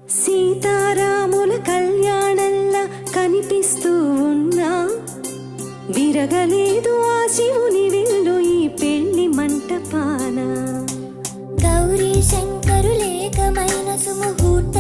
సీతారాముల కళ్యాణంలా కనిపిస్తూ ఉన్నా విరగలేదు ఆ శివుని విల్లు ఈ పెళ్లి మంటపాన. గౌరీ శంకరులేకమైన సుముహూర్త